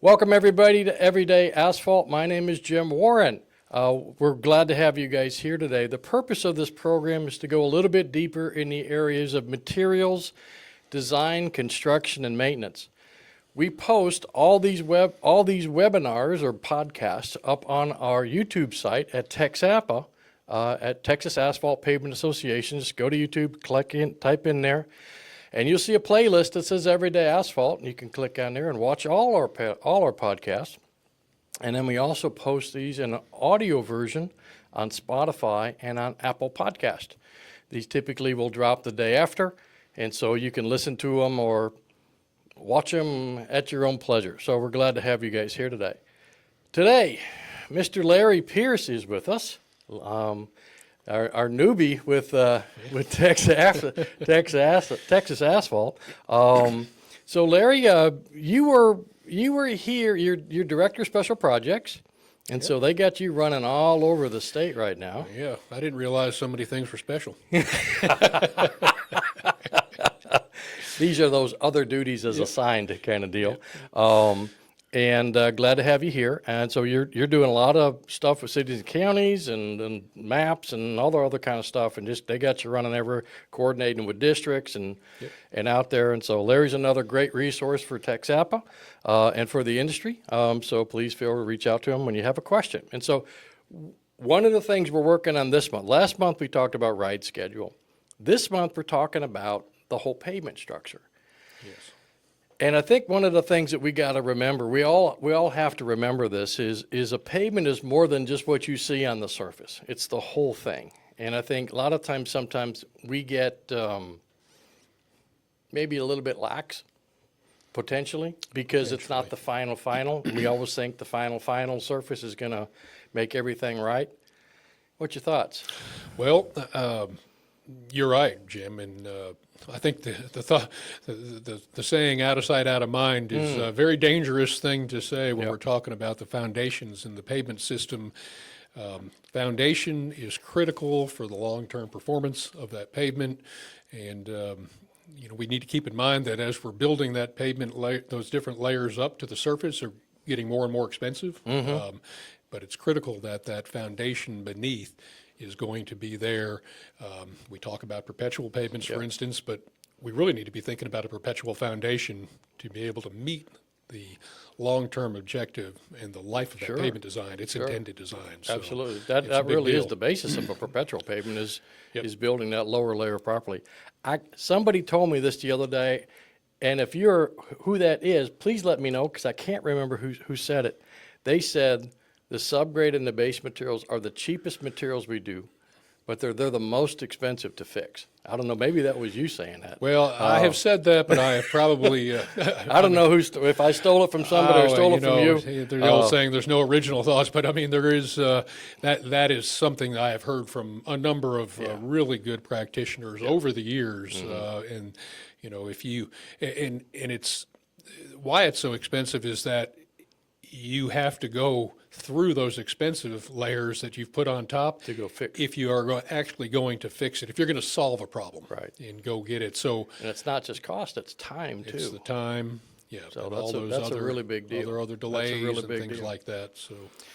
Welcome everybody to Everyday Asphalt. My name is Jim Warren. We're glad to have you guys here today. The purpose of this program is to go a little bit deeper in the areas of materials, design, construction, and maintenance. We post all these webinars or podcasts up on our YouTube site at TxAPA, at Texas Asphalt Pavement Association. Just go to YouTube, type in there, and you'll see a playlist that says Everyday Asphalt, and you can click on there and watch all our podcasts. And then we also post these in an audio version on Spotify and on Apple Podcast. These typically will drop the day after, and so you can listen to them or watch them at your own pleasure. So we're glad to have you guys here today. Today, Mr. Larry Peirce is with us, our newbie with Texas Asphalt. So Larry, you were here. You're director of special projects, and so they got you running all over the state right now. Yeah, I didn't realize so many things were special. These are those other duties as assigned kind of deal. And glad to have you here. And so you're doing a lot of stuff with cities and counties and maps and all the other kind of stuff. And just they got you running ever, coordinating with districts and out there. And so Larry's another great resource for TxAPA and for the industry. So please feel free to reach out to him when you have a question. And so one of the things we're working on this month, last month we talked about ride schedule. This month we're talking about the whole pavement structure. Yes. And I think one of the things that we got to remember, we all have to remember this, is a pavement is more than just what you see on the surface. It's the whole thing. And I think a lot of times, sometimes we get maybe a little bit lax, potentially, because it's not the final. We always think the final surface is going to make everything right. What's your thoughts? Well, you're right, Jim, and I think the saying "out of sight, out of mind" is a very dangerous thing to say when we're talking about the foundations in the pavement system. Foundation is critical for the long-term performance of that pavement, and we need to keep in mind that as we're building that pavement, those different layers up to the surface are getting more and more expensive. But it's critical that that foundation beneath is going to be there. We talk about perpetual pavements, for instance, but we really need to be thinking about a perpetual foundation to be able to meet the long-term objective and the life of that pavement design, its intended design. So absolutely. That really is the basis of a perpetual pavement is building that lower layer properly. Somebody told me this the other day, and if you're who that is, please let me know, because I can't remember who said it. They said the subgrade and the base materials are the cheapest materials we do, but they're the most expensive to fix. I don't know, maybe that was you saying that. Well, I have said that, but I have probably... I don't know if I stole it from somebody or stole it from you. There's the old saying, there's no original thoughts, but I mean, there is, that is something I have heard from a number of really good practitioners over the years. And, if you, and it's, why it's so expensive is that you have to go through those expensive layers that you've put on top to go fix. If you are actually going to fix it, if you're going to solve a problem, and go get it. So, and it's not just cost; it's time too. It's the time, So and that's a really big deal. Other delays and things like that.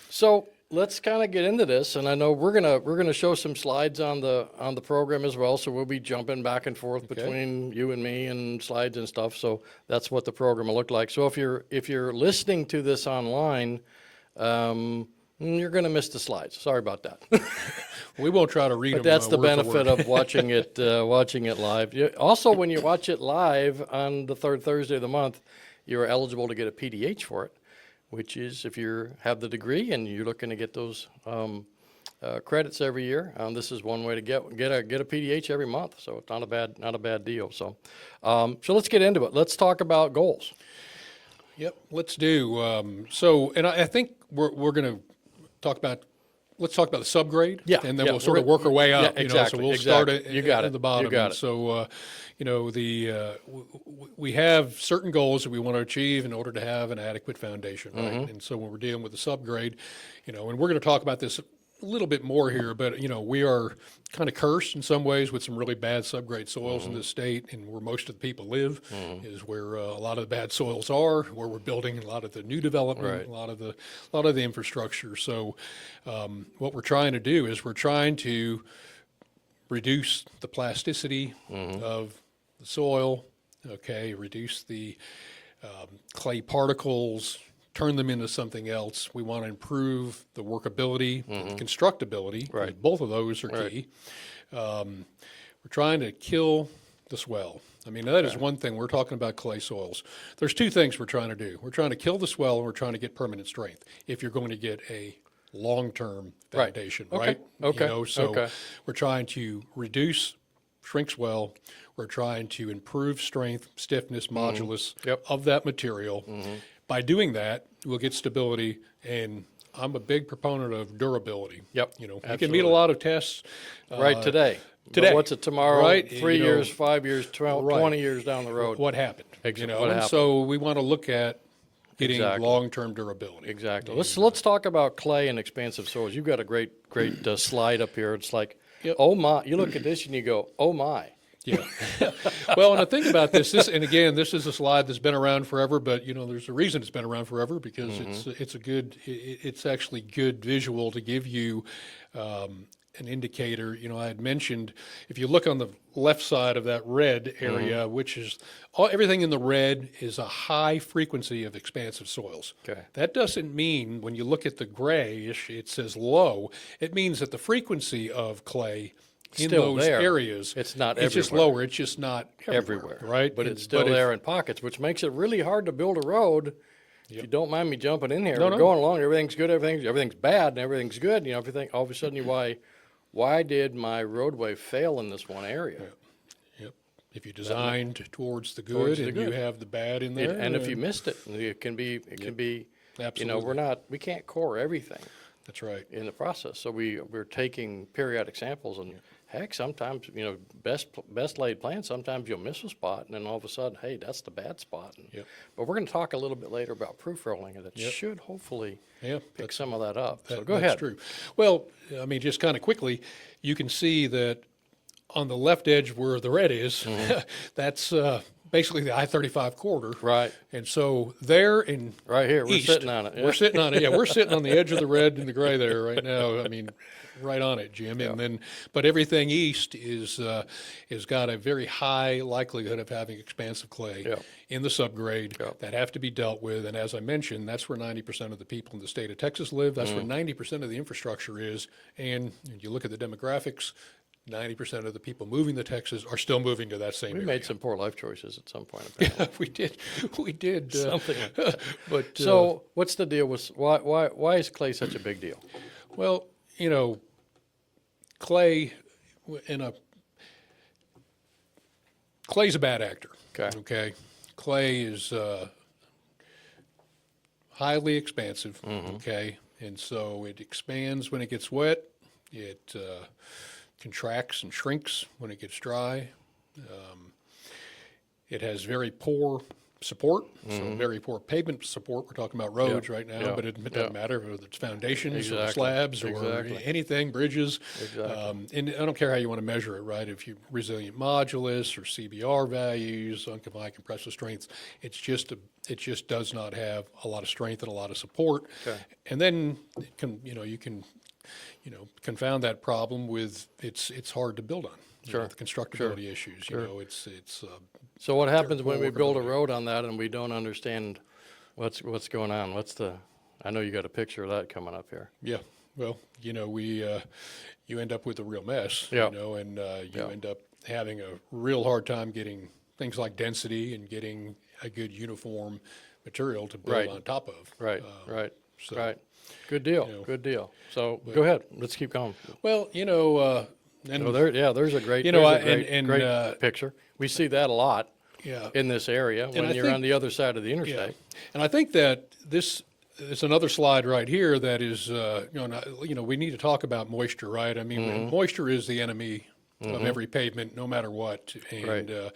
So let's kind of get into this, and I know we're gonna show some slides on the program as well. So we'll be jumping back and forth between you and me and slides and stuff. So that's what the program will look like. So if you're listening to this online, you're going to miss the slides. Sorry about that. We won't try to read them. But that's the benefit of watching it live. Also, when you watch it live on the third Thursday of the month, you're eligible to get a PDH for it, which is if you have the degree and you're looking to get those credits every year. This is one way to get a PDH every month. So it's not a bad deal. So let's get into it. Let's talk about goals. Yep, let's do. And I think we're going to talk about. Let's talk about the subgrade, and then we'll sort of work our way up. Yeah, exactly. So we'll start at the bottom. You got it. So, we have certain goals that we want to achieve in order to have an adequate foundation, right? And so when we're dealing with the subgrade, and we're going to talk about this a little bit more here, but we are kind of cursed in some ways with some really bad subgrade soils in this state, and where most of the people live is where a lot of the bad soils are, where we're building a lot of the new development, Right. a lot of the infrastructure. So what we're trying to do is we're trying to reduce the plasticity of the soil, okay, reduce the clay particles, turn them into something else. We want to improve the workability, and constructability. Right. Both of those are Right. key. We're trying to kill the swell. I mean, that is one thing. We're talking about clay soils. There's two things we're trying to do. We're trying to kill the swell, and we're trying to get permanent strength if you're going to get a long-term Right. foundation, Okay. right? Okay. So Okay. we're trying to reduce, shrink swell. We're trying to improve strength, stiffness, modulus Yep. of that material. By doing that, we'll get stability, and I'm a big proponent of durability. Yep, You can meet absolutely. a lot of tests. Right today. today, But what's it tomorrow? right, 3 you know, years, 5 years, 12, right. 20 years down the road. What happened? What And happened. so we want to look at getting Exactly. long-term durability. Exactly. Let's talk about clay and expansive soils. You've got a great slide up here. It's like, Yep. oh my! You look at this and you go, oh my! Yeah. Well, and I think about this, and again, this is a slide that's been around forever, but there's a reason it's been around forever, because it's actually good visual to give you an indicator. I had mentioned, if you look on the left side of that red area, which is everything in the red is a high frequency of expansive soils. Okay. That doesn't mean when you look at the grayish, it says low. It means that the frequency of clay in Still those there. areas, It's not it's just everywhere. lower. It's just not Everywhere, right? But And- it's still if- there in pockets, which makes it really hard to build a road. If you don't mind me jumping in here, No, we're no. going along. Everything's good. Everything's bad, and everything's good. Everything. All of a sudden, why did my roadway fail in this one area? Yep. If you designed towards the good Towards the and you good. have the bad in there, And if you missed it, it can be. Absolutely. We can't core everything that's right. in the process. So we're taking periodic samples, and heck, sometimes best laid plan. Sometimes you'll miss a spot, and then all of a sudden, hey, that's the bad spot. Yep. But we're going to talk a little bit later about proof rolling, and that should hopefully Yeah, pick some of that up. So That- go that's ahead. true. Well, I mean, just kind of quickly, you can see that on the left edge where the red is, that's basically the I-35 corridor. Right. And so there in Right here, we're east, sitting on it. Yeah. We're sitting on it. Yeah, we're sitting on the edge of the red and the gray there right now. I mean, right on it, Jim. And then, but everything east is got a very high likelihood of having expansive clay Yeah. in the subgrade Yeah. that have to be dealt with. And as I mentioned, that's where 90% of the people in the state of Texas live. That's Mm. where 90% of the infrastructure is. And you look at the demographics, 90% of the people moving to Texas are still moving to that same We area. made some poor life choices at some point. Apparently. We did. Something like that. But So what's the deal with why is clay such a big deal? well, clay clay's a bad actor. Okay. Okay. Clay is highly expansive. Okay. And so it expands when it gets wet. It contracts and shrinks when it gets dry. It has very poor support, so very poor pavement support. We're talking about roads right now, yeah, but it doesn't matter whether it's foundations or Exactly, slabs or exactly. anything, bridges. Exactly. And I don't care how you want to measure it, right? If you resilient modulus or CBR values, unconfined compressive strengths, it just does not have a lot of strength and a lot of support. Okay. And then you can confound that problem with it's hard to build on. Sure, The constructability issues. It's So what happens when we poor build a workability. road on that and we don't understand what's going on? I know you got a picture of that coming up here. yeah. Well, you end up with a real mess. Yeah. And you Yeah. end up having a real hard time getting things like density and getting a good uniform material to build Right. on top of. Right, right, so, right. Good deal, you know, good deal. So go ahead, let's keep going. Well, and So there's a great, great picture. We see that a lot yeah. in this area when I you're think- on the other side of the Yeah, interstate. and I think that this is another slide right here that is, we need to talk about moisture, right? I mean, Mm-hmm. moisture is the enemy of every pavement, no matter what. And Right.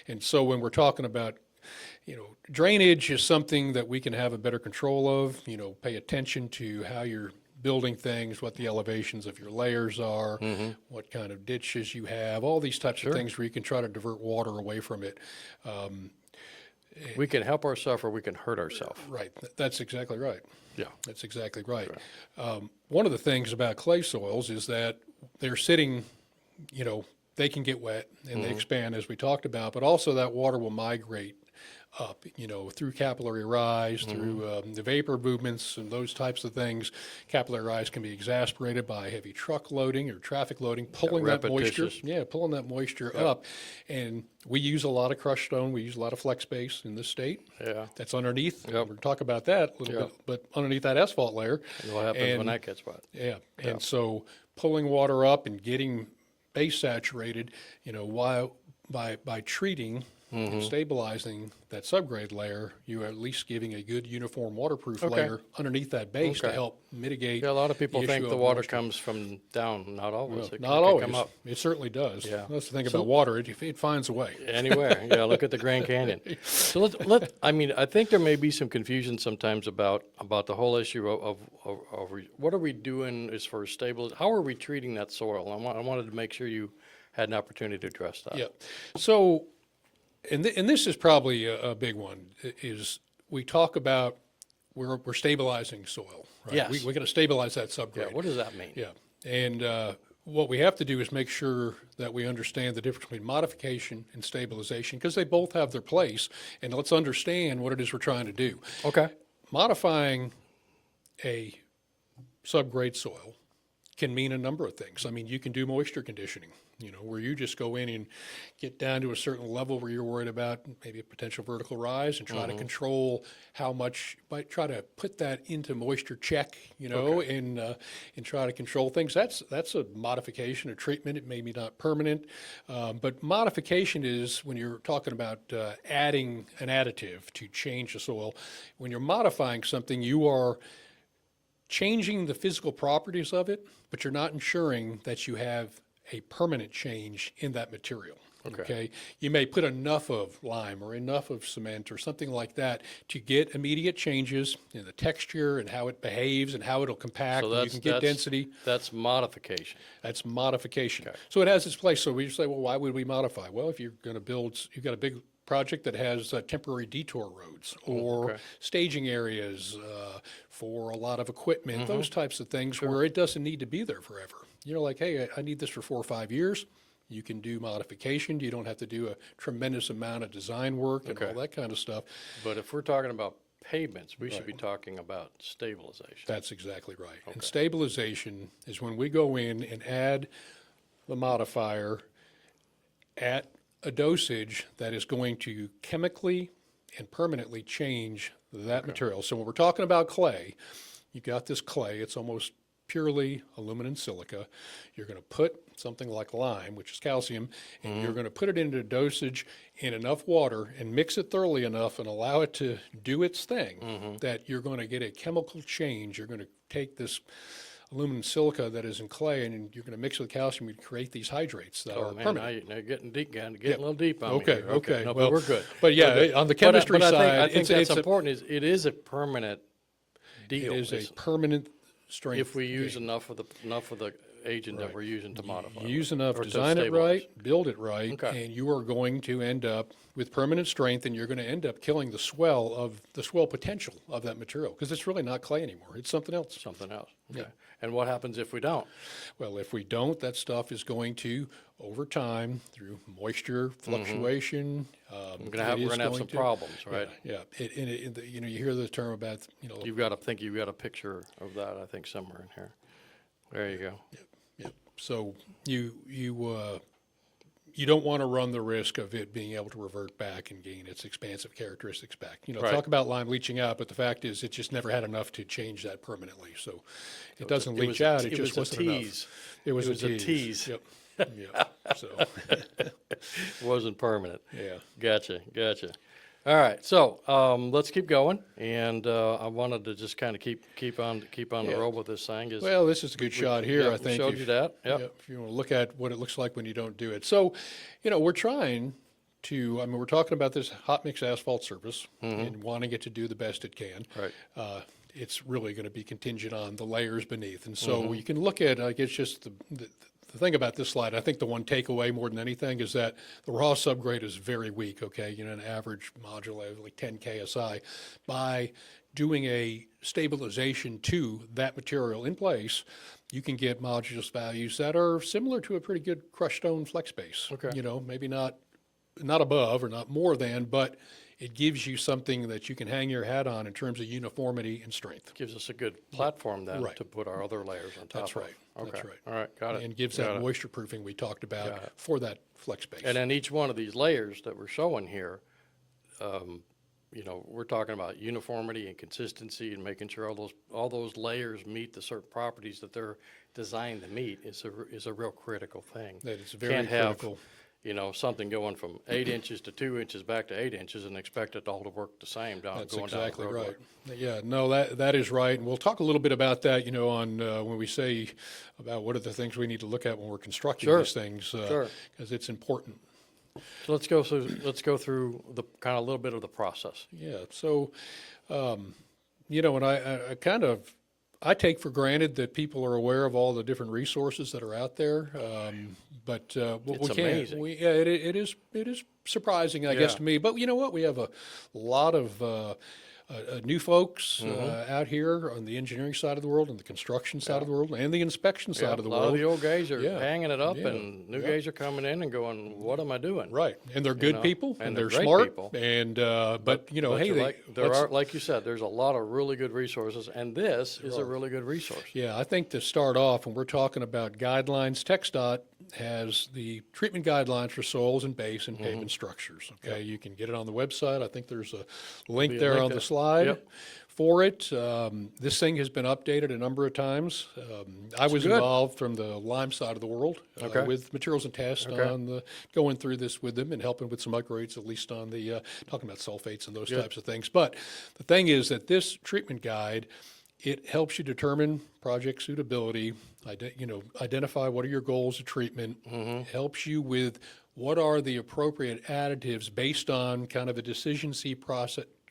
And so when we're talking about, drainage is something that we can have a better control of. Pay attention to how you're building things, what the elevations of your layers are, what kind of ditches you have, all these types of things where you can try to divert water away from it. We can help ourselves or we can hurt ourselves. Right, that's exactly right. Yeah. That's exactly right. One of the things about clay soils is that they're sitting, they can get wet and they expand as we talked about, but also that water will migrate up, through capillary rise, through the vapor movements and those types of things. Capillary rise can be exacerbated by heavy truck loading or traffic loading, pulling that moisture. repetitious. Yeah, pulling that moisture up. And we use a lot of crushed stone. We use a lot of flex base in this state. Yeah. That's underneath. Yep. We're going to talk about that a little bit, but underneath that asphalt layer. And what happens when that gets wet? Yeah, and so pulling water up and getting base saturated, while by treating and stabilizing that subgrade layer, you are at least giving a good uniform waterproof layer underneath that base to Okay. help mitigate. Yeah, a lot of people the think issue the of water moisture. comes from down. Not always. It Not can always. come up. It certainly does. Yeah. That's the thing about water. It finds a way. Anywhere. Yeah, look at the Grand Canyon. So I think there may be some confusion sometimes about the whole issue of what are we doing as far as stabilization? How are we treating that soil? I wanted to make sure you had an opportunity to address that. Yeah. So, and this is probably a big one, is we talk about we're stabilizing soil, right? Yes. We're going to stabilize that subgrade. Yeah, what does that mean? Yeah, and what we have to do is make sure that we understand the difference between modification and stabilization, because they both have their place, and let's understand what it is we're trying to do. Okay. Modifying a subgrade soil can mean a number of things. I mean, you can do moisture conditioning, where you just go in and get down to a certain level where you're worried about maybe a potential vertical rise and try to control how much, might try to put that into moisture check, and try to control things. That's a modification, a treatment. It may be not permanent, but modification is when you're talking about adding an additive to change the soil. When you're modifying something, you are changing the physical properties of it, but you're not ensuring that you have a permanent change in that material. Okay. You may put enough of lime or enough of cement or something like that to get immediate changes in the texture and how it behaves and how it'll compact. So and you can get density. That's modification. That's modification. So it has its place. So we say, well, why would we modify? Well, if you're going to build, you've got a big project that has temporary detour roads or staging areas for a lot of equipment, those types of things where it doesn't need to be there forever. Like, hey, I need this for 4 or 5 years. You can do modification. You don't have to do a tremendous amount of design work and all that kind of stuff. But if we're talking about pavements, we should be talking about stabilization. That's exactly right. And stabilization is when we go in and add the modifier at a dosage that is going to chemically and permanently change that material. So when we're talking about clay, you've got this clay, it's almost purely aluminum silica. You're going to put something like lime, which is calcium, and you're going to put it into a dosage in enough water and mix it thoroughly enough and allow it to do its thing that you're going to get a chemical change. You're going to take this aluminum silica that is in clay and you're going to mix it with calcium and create these hydrates that are permanent. Now you're getting deep, getting a little deep on me Okay, here. okay. No, Well, but we're good. But yeah, on the chemistry but side, I think that's it's important. It is a permanent deal. it is a permanent strength. if we use enough of the agent that we're using to modify. Use enough, or to design it stabilize. right, build it right, Okay. and you are going to end up with permanent strength, and you're going to end up killing the swell potential of that material, because it's really not clay anymore. It's something else. Something else. Okay. And what happens if we don't? Well, if we don't, that stuff is going to, over time, through moisture fluctuation, We're gonna have some problems, right? Yeah. You hear the term about, You've got a picture of that, I think, somewhere in here. There you go. Yep. So you don't want to run the risk of it being able to revert back and gain its expansive characteristics back. Right. Talk about lime leaching out, but the fact is it just never had enough to change that permanently. So it doesn't leach out. It just wasn't enough. It was a tease. Yep. Yep. So Wasn't permanent. yeah. Gotcha. All right, so let's keep going, and I wanted to just kind of keep on the road with this thing. Well, this is a good shot here, yeah, I we think. showed you that. Yep. If you want to look at what it looks like when you don't do it. So, we're trying to, I mean, we're talking about this hot mix asphalt surface and wanting it to do the best it can. Right. It's really going to be contingent on the layers beneath. And so you can look at, I guess, just the thing about this slide, I think the one takeaway more than anything is that the raw subgrade is very weak, okay? You know, an average module of like 10 KSI. By doing a stabilization to that material in place, you can get modulus values that are similar to a pretty good crushed stone flex base. Okay. You know, maybe not above or not more than, but it gives you something that you can hang your hat on in terms of uniformity and strength. Gives us a good platform then Right. to put our other layers on top That's right. of. Okay. That's right. All right, got it. And gives Got that it. moisture proofing we talked Got about it. for that flex base. And then each one of these layers that we're showing here, you know, we're talking about uniformity and consistency and making sure all those layers meet the certain properties that they're designed to meet is a real critical thing. That is very Can't have, critical. you know, something going from 8 inches to 2 inches back to 8 inches and expect it all to work the same That's going exactly down the roadway. right. Yeah, no, that is right. And we'll talk a little bit about that, you know, on when we say about what are the things we need to look at when we're constructing Sure. these things, Sure. because it's important. So let's go through the kind of a little bit of the process. Yeah, so, you know, and I kind of, I take for granted that people are aware of all the different resources that are out there, but what It's we can't, amazing. yeah, it is surprising, I guess, Yeah. to me. But you know what? We have a lot of new folks out here on the engineering side of the world, and the construction side of the world, and the inspection Yeah, side of the a lot world. of the old guys are Yeah. hanging it up, Yeah. and new Yeah. guys are coming in and going, "What am I doing?" Right, and they're good know, people, and and they're they're great smart, people. and but you know, But hey, you're they, like, there let's- are, like you said, there's a lot of really good resources, and this is a really good resource. Yeah, I think to start off, when we're talking about guidelines, TxDOT has the treatment guidelines for soils and base and pavement structures. Okay, you can get it on the website. I think there's a link Be a there link on there. the slide Yep. for it. This thing has been updated a number of times. I was good. involved from the Lime side of the world Okay. with materials and tests Okay. on the going through this with them and helping with some upgrades, at least on the talking about sulfates and those Good. types of things. But the thing is that this treatment guide, it helps you determine project suitability, identify what are your goals of treatment, helps you with what are the appropriate additives based on kind of a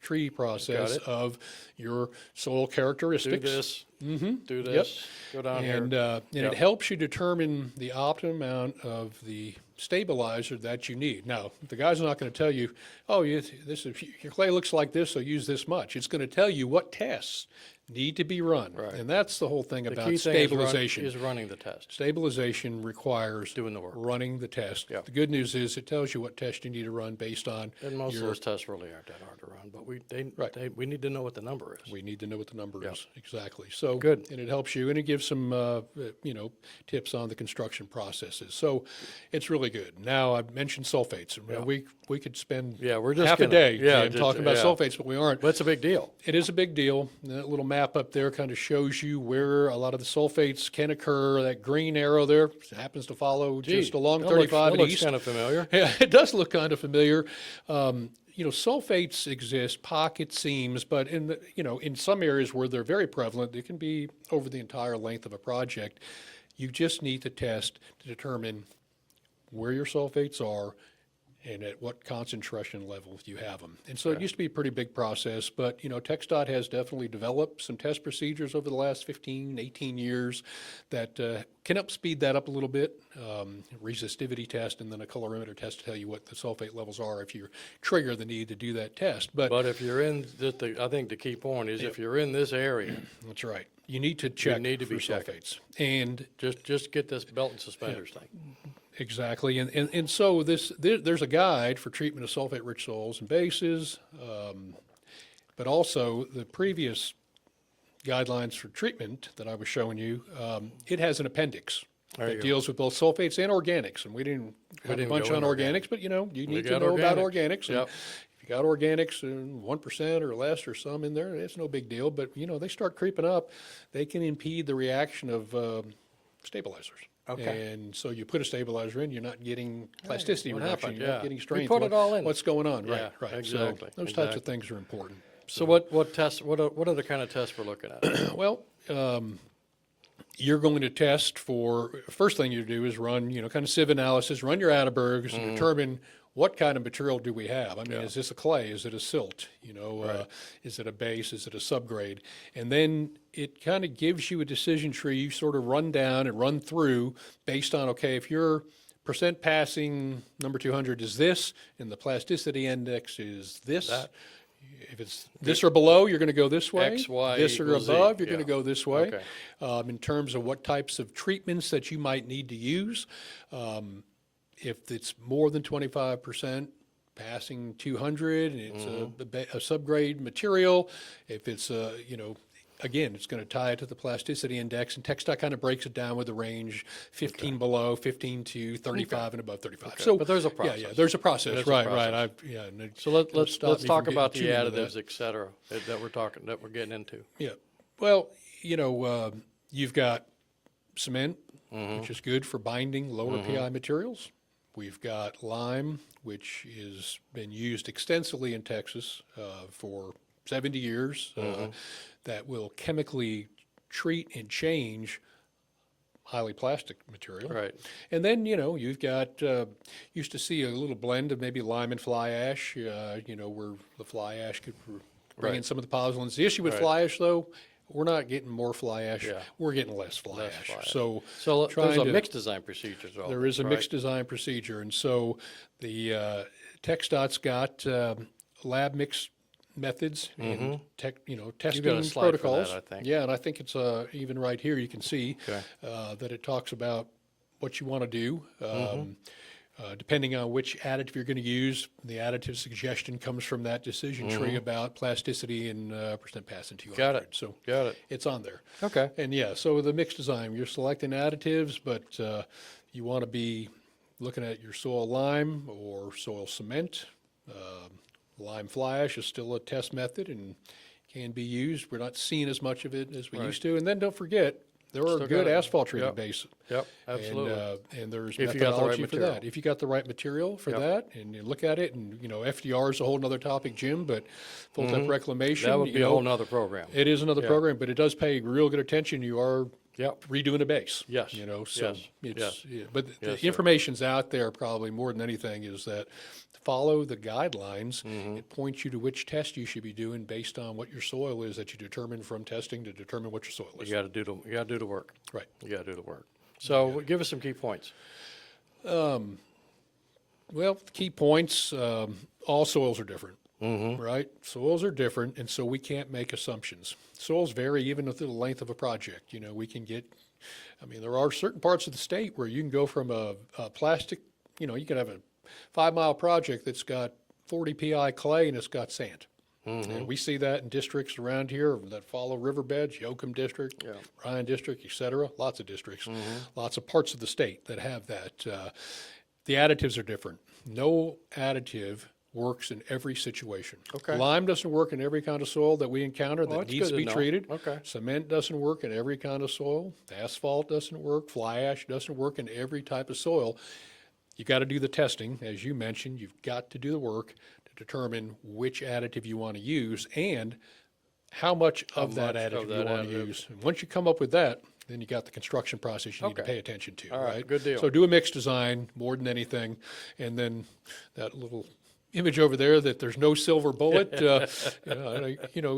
tree process it. of your soil Do characteristics. this, do this, go down And, here. and it helps you determine the optimum amount of the stabilizer that you need. Now, the guy's not going to tell you, oh, your clay looks like this, so use this much. It's going to tell you what tests need to be run. Right. And that's the whole thing The about key thing stabilization. is running the test. Stabilization requires Doing the work. running the test. Yeah. The good news is it tells you what test you need to run based on And most of your, those tests really aren't that hard to run, but Right. we need to know what the number is. we need to know what the number Yeah. is. Exactly. So, Good. and it helps you, and it gives some, tips on the construction processes. So it's really good. Now, I mentioned sulfates. Yeah. We could spend Yeah, we're just half gonna- a day yeah, Jim, talking about yeah. sulfates, but we aren't. But it's a big deal. It is a big deal. That little map up there kind of shows you where a lot of the sulfates can occur. That green arrow there happens to follow just along 35 and looks east. kind of familiar. Yeah, it does look kind of familiar. Sulfates exist, pocket seams, but in some areas where they're very prevalent, they can be over the entire length of a project. You just need to test to determine where your sulfates are and at what concentration level you have them. And so it used to be a pretty big process, but, TxDOT has definitely developed some test procedures over the last 15, 18 years that can help speed that up a little bit. Resistivity test and then a colorimeter test to tell you what the sulfate levels are if you trigger the need to do that test. But But if you're in, I think the key point is if you're in this area, that's right. You need to check need to for be checking. sulfates. And just get this belt and suspenders thing. exactly, and so there's a guide for treatment of sulfate-rich soils and bases, but also the previous guidelines for treatment that I was showing you, it has an appendix There that you go. deals with both sulfates and organics, and we didn't have a didn't bunch go on in organics, but you need to got know about organics. organics. And Yep. if you got organics and 1% or less or some in there, it's no big deal. But they start creeping up, they can impede the reaction of stabilizers. Okay. And so you put a stabilizer in, you're not getting plasticity what reduction, happened? you're not Yeah. getting We strength. put it all in. What's going on? Yeah, Right. exactly, So those types exactly. of things are important. So what tests? What are the kind of tests we're looking at? Well, you're going to test for, first thing you do is run, kind of sieve analysis, run your Atterbergs and determine what kind of material do we have? I mean, Yeah. is this a clay? Is it a silt? Is it a base? Is it a subgrade? And then it kind of gives you a decision tree you sort of run down and run through based on, okay, if your percent passing number 200 is this, and the plasticity index is this. That. If it's this or below, you're going to go this way. X, Y This or equals Z. above, you're going Yeah. to go this way. Okay. In terms of what types of treatments that you might need to use, if it's more than 25% passing 200, and it's a subgrade material, if it's again, it's going to tie it to the plasticity index, and TxDOT kind of breaks it down with the range 15 below, 15 to 35, and above 35. Okay. So, But there's a process. Yeah, there's a process. There's a right, process. right. And So let's stop me talk from about the getting too into additives, et cetera, that we're getting into. Yeah. Well, you've got cement, which is good for binding lower PI materials. We've got lime, which has been used extensively in Texas for 70 years, that will chemically treat and change highly plastic material. Right. And then, you've got, used to see a little blend of maybe lime and fly ash, where the fly ash could bring in Right. some of the pollens. The issue with Right. fly ash, though, we're not getting more fly ash. Yeah. We're getting less fly Less ash. fly ash. So So there's trying a to- mixed design procedure as well. there is a right? mixed design procedure. And so the TxDOT's got lab mix methods and testing slide for that, protocols. I think. Yeah, and I think it's even right here you can see Okay. that it talks about what you want to do. Mm-hmm. Depending on which additive you're going to use, the additive suggestion comes from that decision tree about plasticity and percent pass in 200. Got it. So Got it. it's on there. Okay. And yeah, so the mixed design, you're selecting additives, but you want to be looking at your soil lime or soil cement. Lime fly ash is still a test method and can be used. We're not seeing as much of it as we Right. used to. And then don't forget, there are Still good got it. asphalt treated Yep. bases. Yep. Absolutely. And there's If you got the right methodology for material. that. If you got the right material for Yep. that, and you look at it, and FDR is a whole nother topic, Jim, but full depth reclamation. that would be a whole nother program. It is another Yeah. program, but it does pay real good attention. You are Yep. redoing a base. Yes. So Yes. it's, Yes. yeah, but Yes, the sir. information's out there probably more than anything is that follow the guidelines. It points you to which test you should be doing based on what your soil is that you determine from testing to determine what your soil is. You got to do the work. Right. You got to do the work. So give us some key points. Well, key points, all soils are different, right? Soils are different, and so we can't make assumptions. Soils vary even through the length of a project. We can get, there are certain parts of the state where you can go from a plastic, you can have a 5-mile project that's got 40 PI clay and it's got sand. And we see that in districts around here that follow riverbeds, Yoakum District, Yeah. Ryan District, et cetera. Lots of districts, lots of parts of the state that have that. The additives are different. No additive works in every situation. Okay. Lime doesn't work in every kind of soil that we encounter that that's needs good to be to know. treated. Okay. Cement doesn't work in every kind of soil. Asphalt doesn't work. Fly ash doesn't work in every type of soil. You got to do the testing, as you mentioned. You've got to do the work to determine which additive you want to use and how much of that much additive of you that want to additive. use. And once you come up with that, then you got the construction process you need to Okay. pay attention to, All right, right? good deal. So do a mixed design more than anything, and then that little image over there that there's no silver bullet. We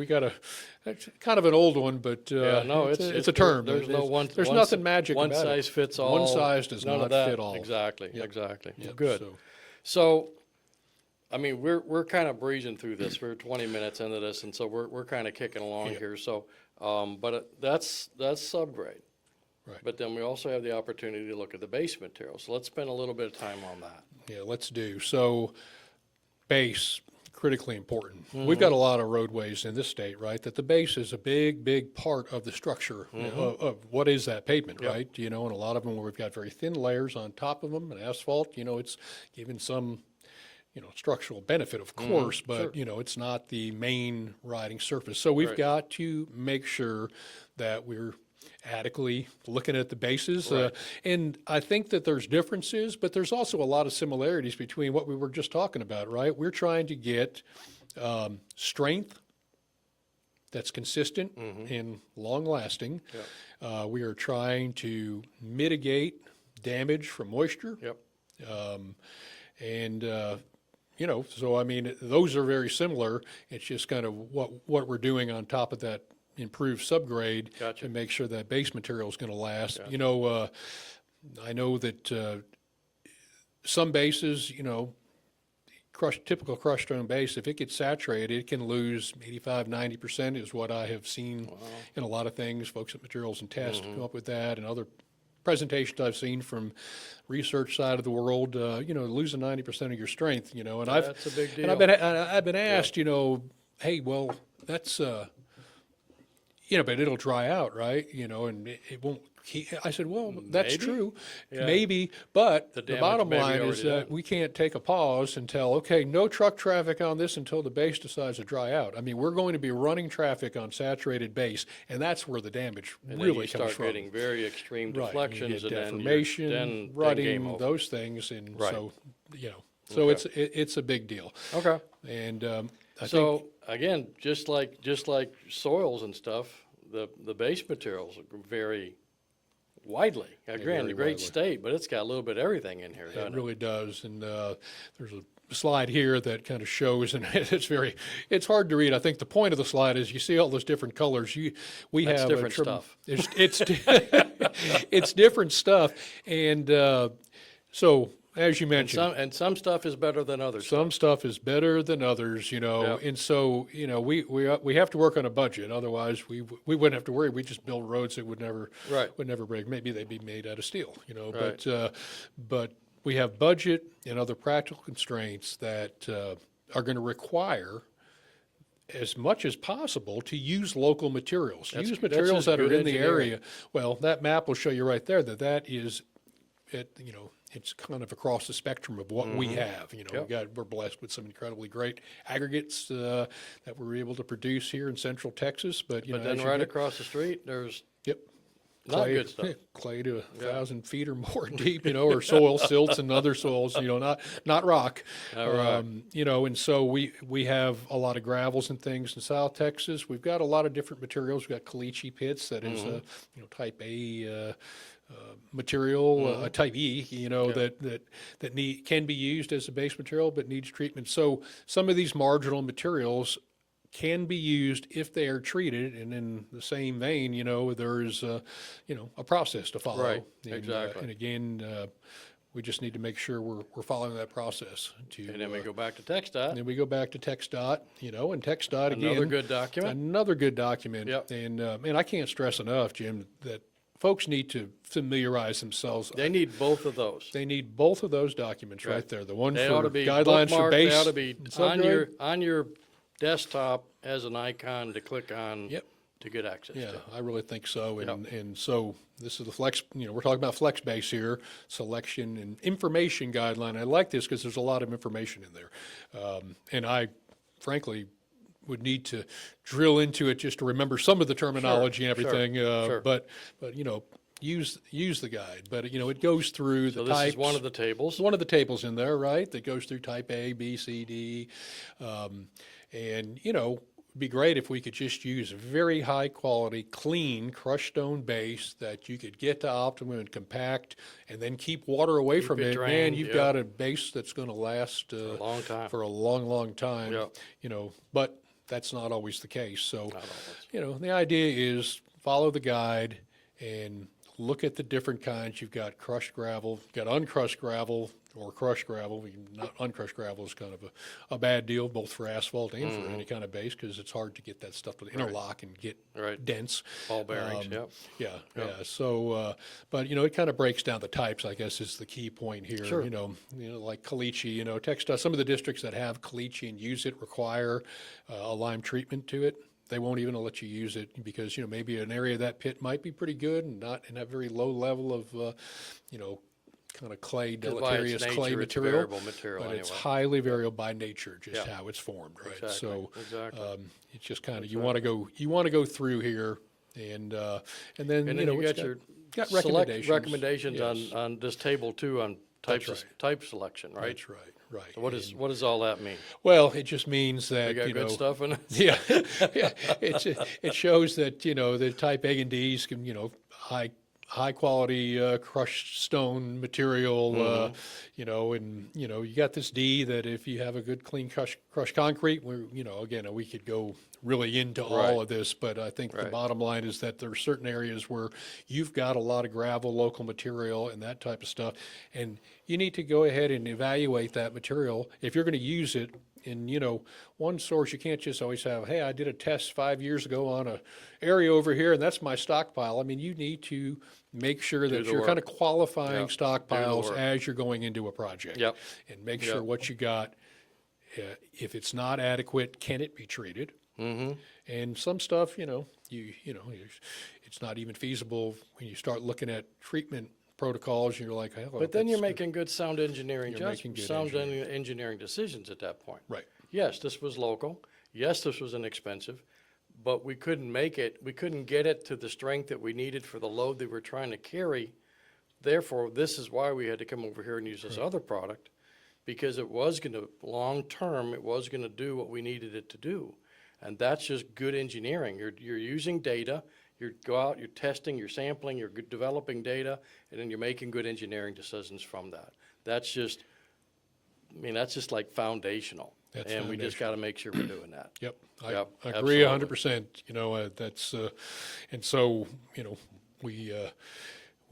got that's kind of an old one, but Yeah, no, it's a term. There's no one. There's one nothing s- magic One about size it. fits all. One size does none not of that. fit all. Exactly. Yep. Exactly. Yep, Good. So, we're kind of breezing through this. We're 20 minutes into this, and so we're kind of kicking along Yep. here. So, that's subgrade. Right. But then we also have the opportunity to look at the base material. So let's spend a little bit of time on that. Yeah, let's do. So base, critically important. We've got a lot of roadways in this state, right? That the base is a big, big part of the structure of what is that pavement, Yep. right? And a lot of them where we've got very thin layers on top of them and asphalt, it's given some, structural benefit, of course, but, it's not the main riding surface. So we've Right. got to make sure that we're adequately looking at the bases. Right. And I think that there's differences, but there's also a lot of similarities between what we were just talking about, right? We're trying to get strength that's consistent and long-lasting. Yep. We are trying to mitigate damage from moisture. Yep. And, so I mean, those are very similar. It's just kind of what we're doing on top of that improved subgrade Gotcha. to make sure that base material is going to last. Gotcha. I know that some bases, typical crushed stone base, if it gets saturated, it can lose 85, 90% is what I have seen in a lot of things. Folks at Materials and Test come up with that, and other presentations I've seen from research side of the world, losing 90% of your strength, and That's a big deal. and I've been asked, hey, well, that's, but it'll dry out, right? And it won't. I said, well, that's Maybe. true, Yeah. maybe, but the damage bottom may be line is already that done. we can't take a pause and tell, okay, no truck traffic on this until the base decides to dry out. I mean, we're going to be running traffic on saturated base, and that's where the damage And really then you comes start from. getting very extreme Right, deflections, you get and deformation, then game rutting, over. those things, and Right. so so Okay. it's a big deal. Okay. And I think So again, just like soils and stuff, the base materials vary widely. Granted, vary a great widely. state, but it's got a little bit of everything in here, it doesn't it? really does. And there's a slide here that kind of shows, and it's hard to read. I think the point of the slide is you see all those different colors. We That's have different stuff. It's it's different stuff, and so as you mentioned. And some stuff is better than others. Some stuff is better than others, Yep. and so, we have to work on a budget. Otherwise, we wouldn't have to worry. We just build roads that would never Right. break. Maybe they'd be made out of steel, Right. but we have budget and other practical constraints that are going to require, as much as possible, to use local materials. That's Use materials that are good in the engineering. area. Well, that map will show you right there that is, it's kind of across the spectrum of what we have. Yep. We're blessed with some incredibly great aggregates that we're able to produce here in Central Texas. But But as then you right get- across the street, there's yep, not good stuff. clay to 1,000 feet or more deep, or soil silts and other soils, not rock. All right. And so we have a lot of gravels and things in South Texas. We've got a lot of different materials. We've got caliche pits that is type A material, type E, that can be used as a base material but needs treatment. So some of these marginal materials can be used if they are treated, and in the same vein, there's a process to follow. Right, And, exactly. And again, we just need to make sure we're following that process. And then we go back to TxDOT. And then we go back to TxDOT, and TxDOT again. Another good document. Another good document. Yep. And I can't stress enough, Jim, that folks need to familiarize themselves. They need both of those. They need both of those documents right there. The one They for ought to be guidelines for bookmarked. base. They ought to be subgrade. on your desktop as an icon to click on Yep. to get access Yeah, to. I really think so. And, Yep. and so this is the flex, we're talking about flex base here, selection and information guideline. I like this because there's a lot of information in there. And I frankly would need to drill into it just to remember some of the terminology and sure, everything. sure. But use the guide. But, it goes through So the this types. is one of the tables. One of the tables in there, right, that goes through type A, B, C, D. And, it'd be great if we could just use a very high quality, clean crushed stone base that you could get to optimum and compact and then keep water away from it it. Man, drained, you've yep. got a base that's going to last a long time. for a long, long time. Yep. But that's not always the case. So, Not always. the idea is follow the guide and look at the different kinds. You've got crushed gravel, you've got uncrushed gravel or crushed gravel. Not uncrushed gravel is kind of a bad deal, both for asphalt and for any kind of base, because it's hard to get that stuff to interlock and get Right. dense. Ball bearings, yep. Yeah, yeah. So, but it kind of breaks down the types, I guess, is the key point here. Sure. Like caliche. TxDOT. Some of the districts that have caliche and use it require a lime treatment to it. They won't even let you use it because maybe an area of that pit might be pretty good and not in a very low level of kind of clay, 'Cause by its deleterious clay nature, it's material. variable material But it's anyway. highly variable by nature, just Yeah. how it's formed, right? Exactly, So exactly. it's just kind of you want to go through here and then And then you it's got your got select recommendations. recommendations Yes. on this table too on That's type selection, right? That's right, right. What does all that mean? Well, it just means that We got good stuff in it. Yeah, yeah. It shows that the type A and Ds can high high quality crushed stone material, you know, and you know you got this D that if you have a good clean crushed concrete, you know, again we could go really into all of this, but I think the bottom line is that there are certain areas where you've got a lot of gravel, local material, and that type of stuff, and you need to go ahead and evaluate that material if you're going to use it. And, you know, one source, you can't just always have, hey, I did a test 5 years ago on a area over here, and that's my stockpile. I mean, you need to make sure that you're kind of qualifying stockpiles as you're going into a project. And make sure what you got, if it's not adequate, can it be treated? And some stuff, you know, it's not even feasible when you start looking at treatment protocols, and you're like, hey, but then you're making good sound engineering engineering decisions at that point. Right. Yes, this was local. Yes, this was inexpensive, but we couldn't get it to the strength that we needed for the load that we're trying to carry. Therefore, this is why we had to come over here and use this other product, because it was going to, long term, it was going to do what we needed it to do. And that's just good engineering. You're using data. You go out, you're testing, you're sampling, you're developing data, and then you're making good engineering decisions from that. That's just, I mean, that's just like foundational. And we just got to make sure we're doing that. I agree 100%. You know, that's, and so, you know, we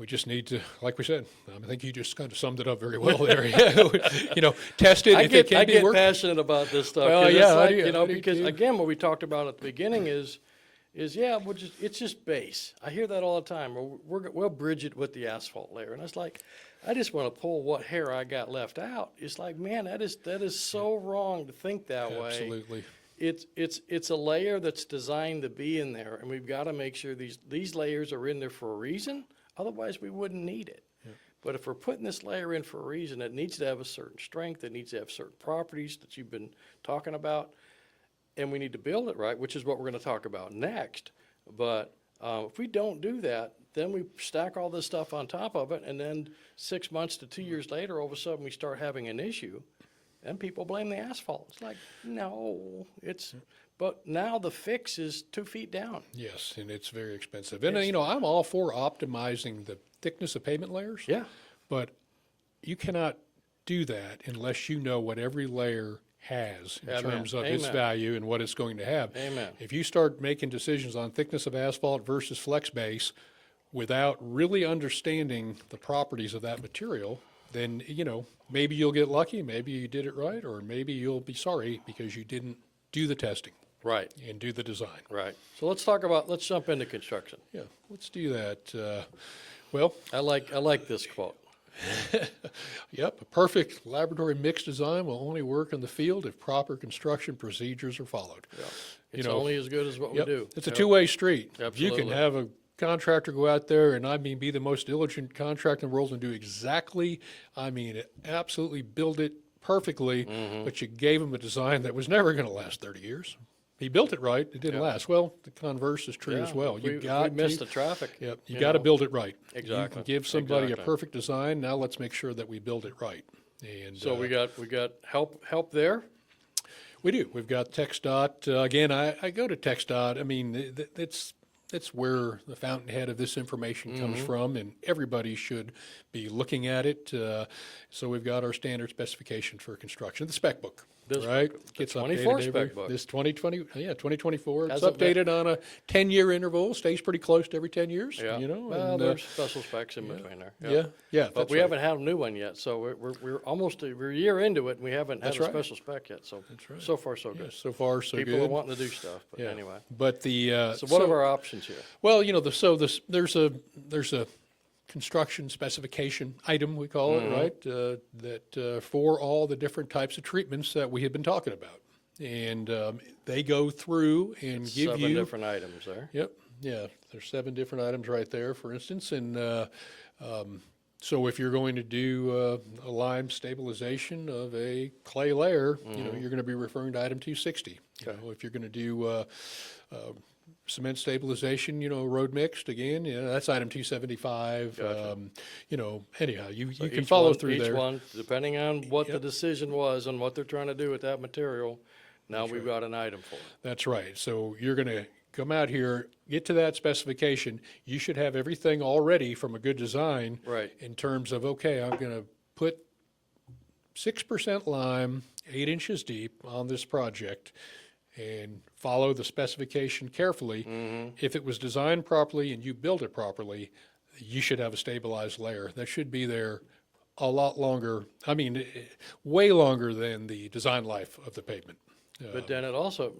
just need to, like we said, I think you just kind of summed it up very well there. You know, test it if it can be worked. I get passionate about this stuff. Well, you know, because again, what we talked about at the beginning is it's just base. I hear that all the time. We'll bridge it with the asphalt layer, and it's like, I just want to pull what hair I got left out. It's like, man, that is so wrong to think that way. Absolutely. It's a layer that's designed to be in there, and we've got to make sure these layers are in there for a reason. Otherwise, we wouldn't need it. But if we're putting this layer in for a reason, it needs to have a certain strength. It needs to have certain properties that you've been talking about. And we need to build it right, which is what we're going to talk about next. But if we don't do that, then we stack all this stuff on top of it, and then 6 months to 2 years later, all of a sudden we start having an issue, and people blame the asphalt. It's like, no, but now the fix is 2 feet down. Yes, and it's very expensive. And, you know, I'm all for optimizing the thickness of pavement layers. But you cannot do that unless you know what every layer has in terms of its value and what it's going to have. If you start making decisions on thickness of asphalt versus flex base without really understanding the properties of that material, then, you know, maybe you'll get lucky, maybe you did it right, or maybe you'll be sorry because you didn't do the testing. And do the design. So let's jump into construction. Yeah, let's do that. Well, I like this quote. Yep, a perfect laboratory mix design will only work in the field if proper construction procedures are followed. It's only as good as what we do. It's a two-way street. Absolutely. You can have a contractor go out there and, I mean, be the most diligent contractor in the world and do exactly, I mean, absolutely build it perfectly, but you gave him a design that was never going to last 30 years. He built it right, it didn't last. Well, the converse is true as well. We missed the traffic. You got to build it right. Exactly. You can give somebody a perfect design. Now let's make sure that we build it right. And so we got help there. We do. We've got TxDOT. Again, I go to TxDOT. I mean, that's where the fountainhead of this information comes from, and everybody should be looking at it. So we've got our standard specifications for construction, the spec book. Gets 24 updated spec book. This 2024. It's updated on a 10-year interval. Stays pretty close to every 10 years. You know. Well, and, there's special specs in between there. But we haven't had a new one yet, so we're almost a year into it, and we haven't had a special spec yet. So so far so good. So far so People good. are wanting to do stuff, but anyway. But the so what are our options here? Well, you know, there's a construction specification item, we call it, right? That for all the different types of treatments that we have been talking about. And they go through and give you 7 different items there. There's 7 different items right there, for instance. And so if you're going to do a lime stabilization of a clay layer, you know, you're going to be referring to item 260. You know, if you're going to do cement stabilization, you know, road mixed, again, you know, that's item 275. You know, anyhow, you can follow through there. Each one, depending on what the decision was and what they're trying to do with that material, now we've got an item for it. That's right. So you're going to come out here, get to that specification, you should have everything all ready from a good design. Right. In terms of, okay, I'm going to put 6% lime, 8 inches deep on this project and follow the specification carefully. If it was designed properly and you build it properly, you should have a stabilized layer. That should be there a lot longer, I mean, way longer than the design life of the pavement. But then it also,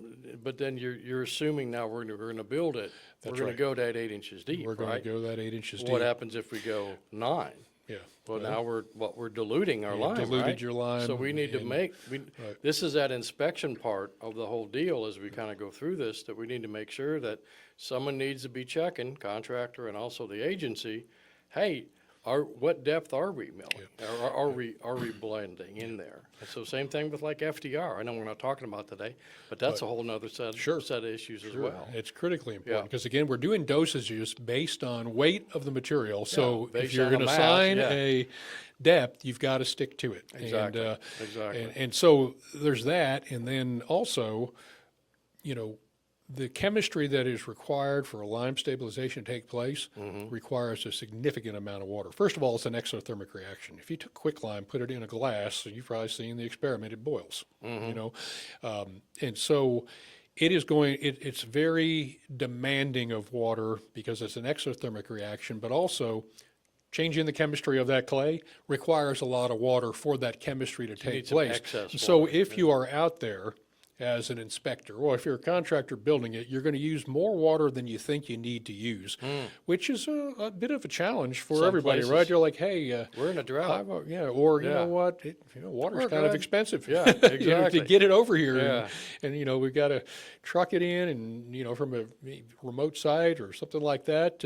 but then you're assuming now we're going to build it. We're That's going right. to go that 8 inches deep, We're going right? to go that 8 inches deep. What happens if we go 9? Yeah. Well, now we're diluting our lime, diluted right? your lime So we need to and- this is that inspection part of the whole deal as we kind of go through this, that we need to make sure that someone needs to be checking, contractor and also the agency, hey, what depth are we milling? Are we blending in there? And so same thing with like FDR. I know we're not talking about today, but that's a whole nother set of issues as well. It's critically important Yeah. because, again, we're doing dosages based on weight of the material. So if based you're on the going to mass, assign yeah. a depth, you've got to stick to it. Exactly, And, exactly. And so there's that. And then also, you know, the chemistry that is required for a lime stabilization to take place requires a significant amount of water. First of all, it's an exothermic reaction. If you took quicklime, put it in a glass, you've probably seen the experiment, it boils, you know. And so it is it's very demanding of water because it's an exothermic reaction, but also changing the chemistry of that clay requires a lot of water for that chemistry to take need some place. excess So water, if you are out there as an inspector, or if you're a contractor building it, you're going to use more water than you think you need to use, which is a bit of a challenge for Some everybody, places. right? You're like, hey, We're in a drought. or you Yeah. know what, water's We're kind of good. expensive. Yeah, You know, exactly. to get it over here, Yeah. and you know, we've got to truck it in, and you know, from a remote site or something like that.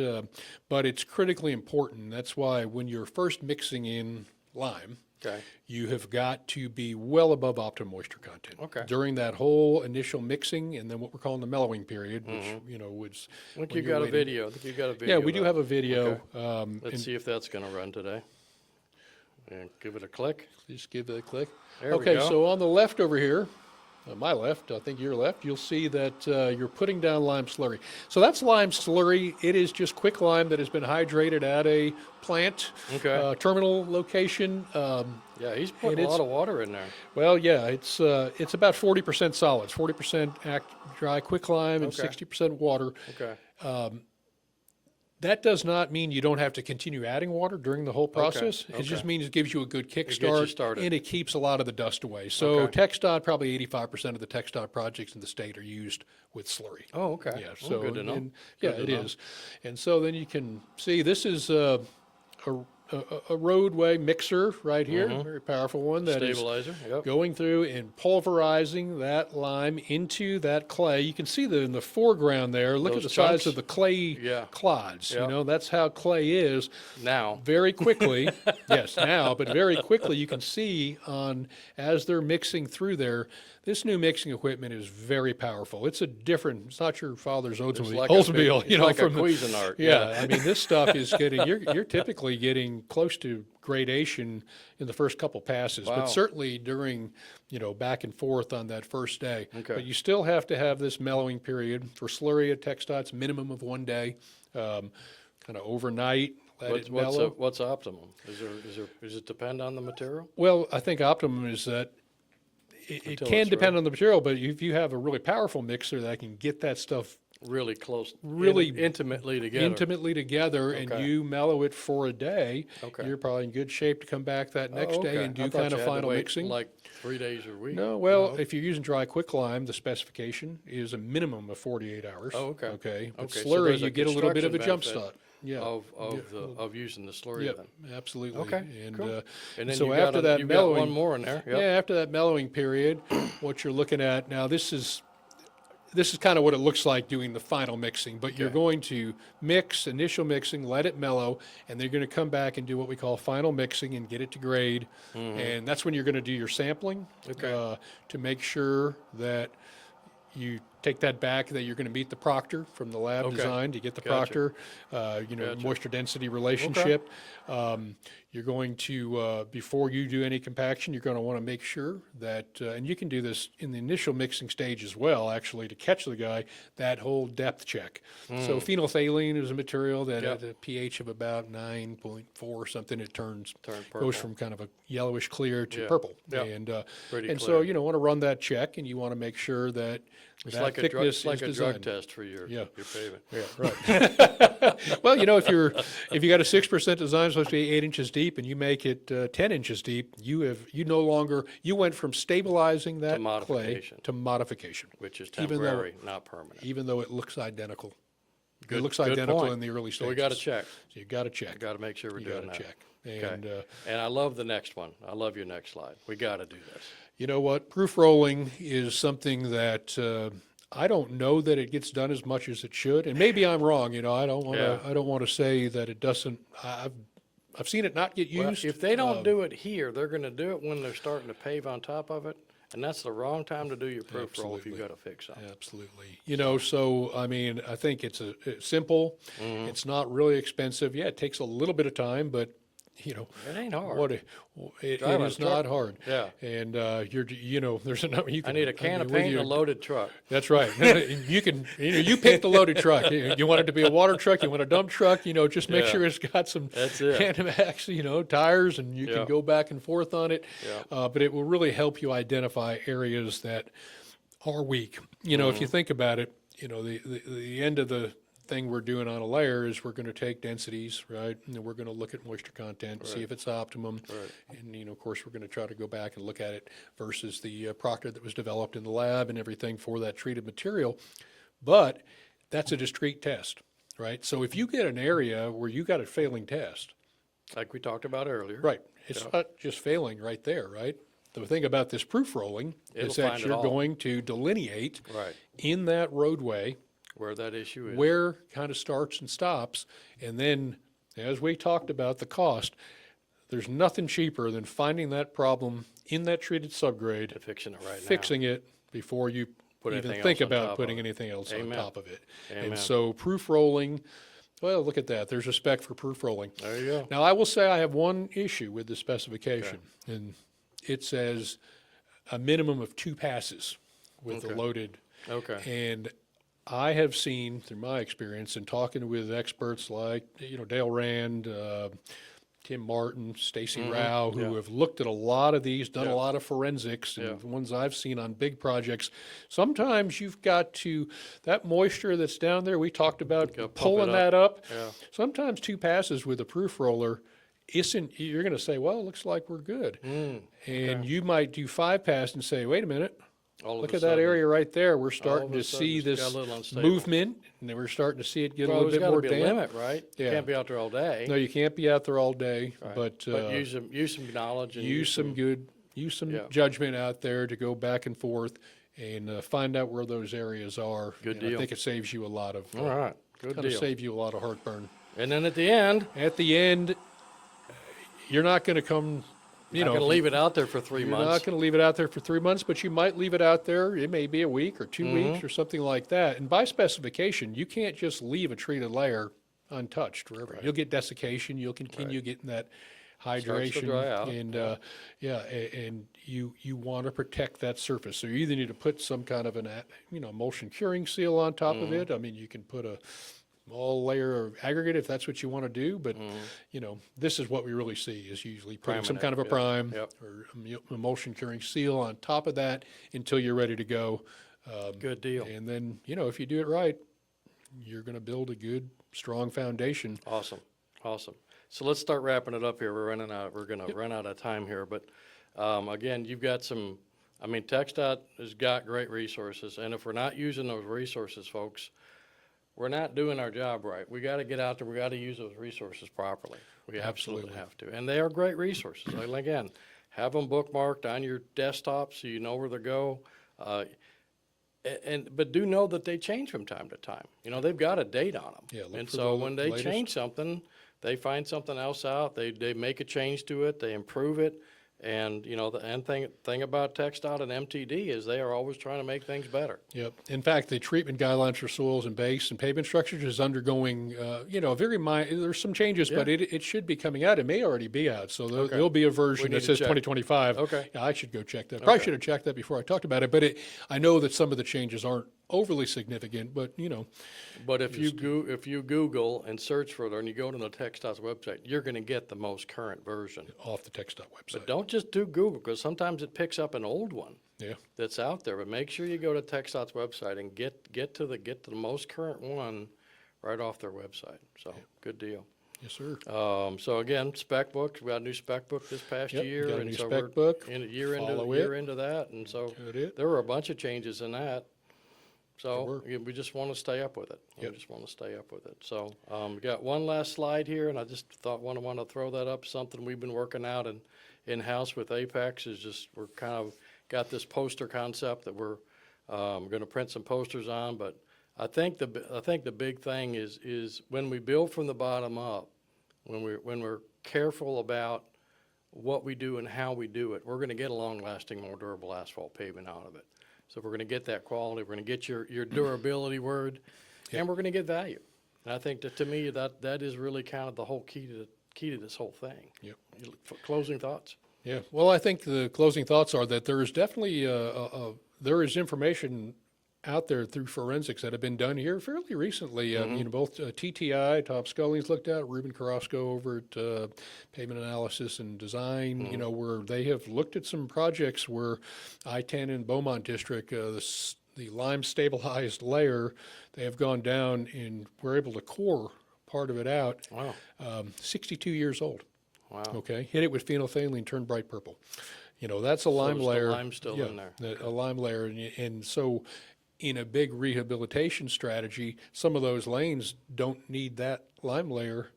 But it's critically important. That's why when you're first mixing in lime, Okay. you have got to be well above optimum moisture content. Okay. During that whole initial mixing and then what we're calling the mellowing period, which, you know, was. I think when you you're got a waiting. video. I think you got a video. Yeah, we do of have that. a video. Let's see if that's going to run today. And give it a click. Just give it a click. There we Okay, go. so on the left over here, my left, I think your left, you'll see that you're putting down lime slurry. So that's lime slurry. It is just quick lime that has been hydrated at a plant, Okay. terminal location. Yeah, he's putting a lot of water in there. Well, yeah, it's about 40% solids, 40% dry quick lime, and Okay. 60% water. Okay. That does not mean you don't have to continue adding water during the whole process. It just okay. means it gives you a good gets kickstart, you started. and it keeps a lot of the dust away. So Okay. TxDOT, probably 85% of the TxDOT projects in the state are used with slurry. Oh, okay. Yeah, Well, so good to know. and- yeah, Good it to know. is. And so then you can see this is a roadway mixer right here, very powerful one that is Stabilizer. Yep. going through and pulverizing that lime into that clay. You can see in the foreground there, look at Those the size chunks? of the clay Yeah. clods. Yeah. You know, that's how clay is. Now. Very quickly, yes, now, but very quickly you can see as they're mixing through there, this new mixing equipment is very powerful. It's not your father's Oldsmobile, like Oldsmobile, you know, like from a Cuisinart. yeah, I mean, this stuff is getting, you're typically getting close to gradation in the first couple passes, Wow. but certainly during, back and forth on that first day. Okay. But you still have to have this mellowing period. For slurry at TxDOT's minimum of 1 day, kind of overnight, let it mellow. What's optimum? Does it depend on the material? Well, I think optimum is that it Until can it's depend on the material, but if you have a really powerful mixer that can get that stuff Really close. Really intimately together. intimately together and Okay. you mellow it for a day, Okay. you're probably in good shape to come back that next Oh, day okay. and I do thought kind you of had to final wait mixing. Like 3 days or a week. No, well, if you're using dry quicklime, the specification is a minimum of 48 hours. Oh, okay. Okay. But Okay, so slurry, there's a you get a little bit of a construction jump benefit start. Yeah. Of using the slurry Yep, then. absolutely. Okay, And, cool. And then so you've after got that you've got mellowing, one more in there. Yep. yeah, after that mellowing period, what you're looking at now, this is kind of what it looks like doing the final mixing, but you're Okay. going to initial mixing, let it mellow, and then you're going to come back and do what we call final mixing and get it to grade. And that's when you're going to do your sampling Okay. to make sure that you take that back, that you're going to meet the Proctor from the lab Okay. design to get the Gotcha. Proctor, Gotcha. moisture density relationship. You're going to, before you do any compaction, you're going to want to make sure that, and you can do this in the initial mixing stage as well, actually, to catch the guy, that whole depth check. So phenolphthalein is a material that Yep. at a pH of about 9.4 or something, it Turn goes purple. from kind of a yellowish clear to Yeah. purple. Yeah. And, Pretty and so, clear. you know, want to run that check, and you want to make sure that It's that like a drug, thickness it's like is a designed. drug test for your pavement. Yeah, right. Well, you know, if you got a 6% design supposed to be 8 inches deep, and you make it 10 inches deep, you went from stabilizing that clay modification. to modification, Which is Even though- temporary, not permanent. even though it looks identical. Good- It looks good identical point. in the early stages. So we got to check. So you got to check. Got to make sure we're You doing got to that. check. And And I love the next one. I love your next slide. We got to do this. you know what? Proof rolling is something that I don't know that it gets done as much as it should, and maybe I'm wrong. You know, I don't want to. Yeah. I don't want to say that it doesn't. I've seen it not get Well, used. if they don't do it here, they're going to do it when they're starting to pave on top of it, and that's the wrong time to do your proof roll if you Absolutely. got to fix something. Absolutely. You know, so I mean, I think it's simple. Mm-hmm. It's not really expensive. Yeah, it takes a little bit of time, but you know, It ain't hard. it Driving a is not truck. hard. Yeah. And there's a number you can. I need a can of paint and a loaded truck. That's right. You pick the loaded truck. You want it to be a water truck, you want a dump truck, just make Yeah. sure it's got some That's it. Panamax, tires, and you Yeah. can go back and forth on it. Yeah. But it will really help you identify areas that are weak. If you think about it, the end of the thing we're doing on a layer is we're going to take densities, right? And then we're going to look at moisture content, see if it's optimum. Right. And, of course, we're going to try to go back and look at it versus the Proctor that was developed in the lab and everything for that treated material. But that's a discrete test, right? So if you get an area where you got a failing test, Like we talked about earlier. right, it's not just failing right there, right? The thing about this proof rolling It'll is that find it you're all. going to delineate Right. in that roadway Where that issue is. where kind of starts and stops. And then, as we talked about the cost, there's nothing cheaper than finding that problem in that treated subgrade, And fixing it right now. fixing it before you Put even anything think else on top about of putting it. anything else Amen. on top of it. Amen. And so proof rolling, well, look at that. There's a spec for proof rolling. There you go. Now, I will say I have one issue with the specification, and it says a minimum of 2 passes with the Okay. loaded. Okay. And I have seen, through my experience and talking with experts like, Dale Rand, Tim Martin, Stacy Rao, who Yeah. have looked at a lot of these, done Yeah. a lot of forensics, and Yeah. the ones I've seen on big projects, sometimes you've got to, that moisture that's down there, we talked about Gotta pump pulling it that up. Yeah. Sometimes 2 passes with a proof roller you're going to say, well, it looks like we're good. And you might do 5 passes and say, wait a minute, All of look a at that sudden- area right there. We're all starting of a to sudden see it's got this a little unstable. movement, and then we're starting to see it get a Well, little there's bit got to more be a damp. limit, right? You Yeah. can't be out there all day. No, you can't be out there all day, Right. but use some knowledge and use some Yeah. judgment out there to go back and forth and find out where those areas are. Good And I deal. think it saves you a lot of All right. Good kind of deal. save you a lot of heartburn. And then at the end, At the end, you're not going to come. you're not going to leave it out there for 3 You're months. not going to leave it out there for 3 months, but you might leave it out there. It may be a week or 2 Mm-hmm. weeks or something like that. And by specification, you can't just leave a treated layer untouched forever. You'll get desiccation. You'll continue getting that Starts to hydration. dry out, And and you want to protect that surface. So you either need to put some kind of an emulsion curing seal on top of Mm-hmm. it. I mean, you can put a small layer of aggregate if that's what you want to do. But this is what we really see is usually putting some Priming kind of it, a yeah. prime Yep. or emulsion curing seal on top of that until you're ready to go. Good deal. And then, if you do it right, you're going to build a good, strong foundation. Awesome. Awesome. So let's start wrapping it up here. We're going to run out of time here. But again, you've got TxDOT has got great resources. And if we're not using those resources, folks, we're not doing our job right. We got to get out there. We got to use those resources properly. We absolutely have to. And they are great resources. Like, again, have them bookmarked on your desktop so you know where to go. But do know that they change from time to time. They've got a date on them. Yeah, look And for so the when they latest. change something, they find something else out, they make a change to it, they improve it, And, you know, thing about TxDOT and MTD is they are always trying to make things better. Yep. In fact, the treatment guidelines for soils and base and pavement structures is undergoing, there's some changes, but it should be coming out. It may already be out. So there'll be a version need that to says check. 2025. Okay. Yeah, I should go check that. Probably should have checked that before I talked about it, but I know that some of the changes aren't overly significant, but But if you Google and search for it, and you go to the TxDOT's website, you're going to get the most current version. off the TxDOT website. But don't just do Google, because sometimes it picks up an old one Yeah. that's out there. But make sure you go to TxDOT's website and get to the most current one right off their website. So good deal. Yes, sir. So again, spec books. We got a new spec book this past Yep, year, got a and new so spec we're book. in a year Follow into that, and so Got it. there were a bunch of changes in that. So were. again, we just want to stay up with it. Yep. We just want to stay up with it. So we got one last slide here, and I just want to throw that up. Something we've been working out in-house with Apex is just we're kind of got this poster concept that we're going to print some posters on. But I think the big thing is when we build from the bottom up, when we're careful about what we do and how we do it, we're going to get a long-lasting, more durable asphalt pavement out of it. So we're going to get that quality, we're going to get your durability word, and we're going to get value. And I think that to me that is really kind of the whole key to this whole thing. Yep. Closing thoughts. Yeah. Well, I think the closing thoughts are that there is definitely there is information out there through forensics that have been done here fairly recently. Both TTI, Tom Sculling's looked at, Ruben Carrasco over at Pavement Analysis and Design, where they have looked at some projects where I-10 in Beaumont District, the lime stabilized layer, they have gone down and we're able to core part of it out. Wow. 62 years old. Wow. Okay. Hit it with phenolphthalein, turned bright purple. That's a lime there's layer. the lime still in there. A lime layer. And so in a big rehabilitation strategy, some of those lanes don't need that lime layer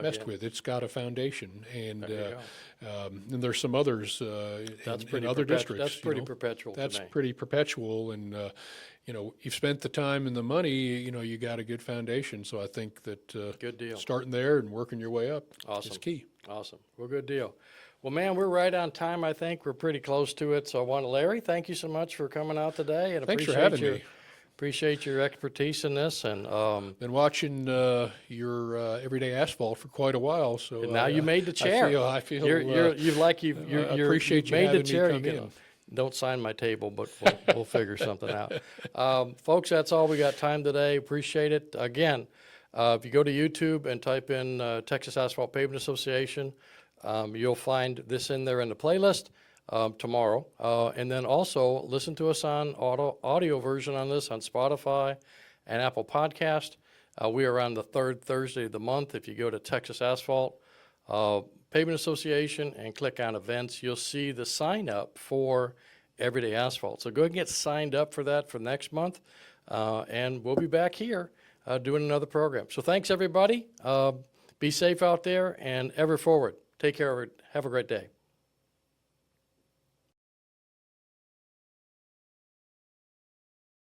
messed with. It's got a foundation. And and there's some others in other districts. That's pretty perpetual to That's me. pretty perpetual. And, you've spent the time and the money, you got a good foundation. So I think that Good deal. starting there and working your way up Awesome. is key. Awesome. Well, good deal. Well, man, we're right on time, I think. We're pretty close to it. So Larry, thank you so much for coming out today. And Thanks for having me. Appreciate your expertise in this. And Been watching your Everyday Asphalt for quite a while, so now you made the chair. I feel I appreciate you made having the chair. me You come can, in. don't sign my table, but we'll figure something out. Folks, that's all we got time today. Appreciate it. Again, if you go to YouTube and type in Texas Asphalt Pavement Association, you'll find this in there in the playlist tomorrow. And then also listen to us on audio version on this on Spotify and Apple Podcast. We are on the third Thursday of the month. If you go to Texas Asphalt Pavement Association and click on events, you'll see the sign up for Everyday Asphalt. So go ahead and get signed up for that for next month. And we'll be back here doing another program. So thanks, everybody. Be safe out there and ever forward. Take care of it. Have a great day.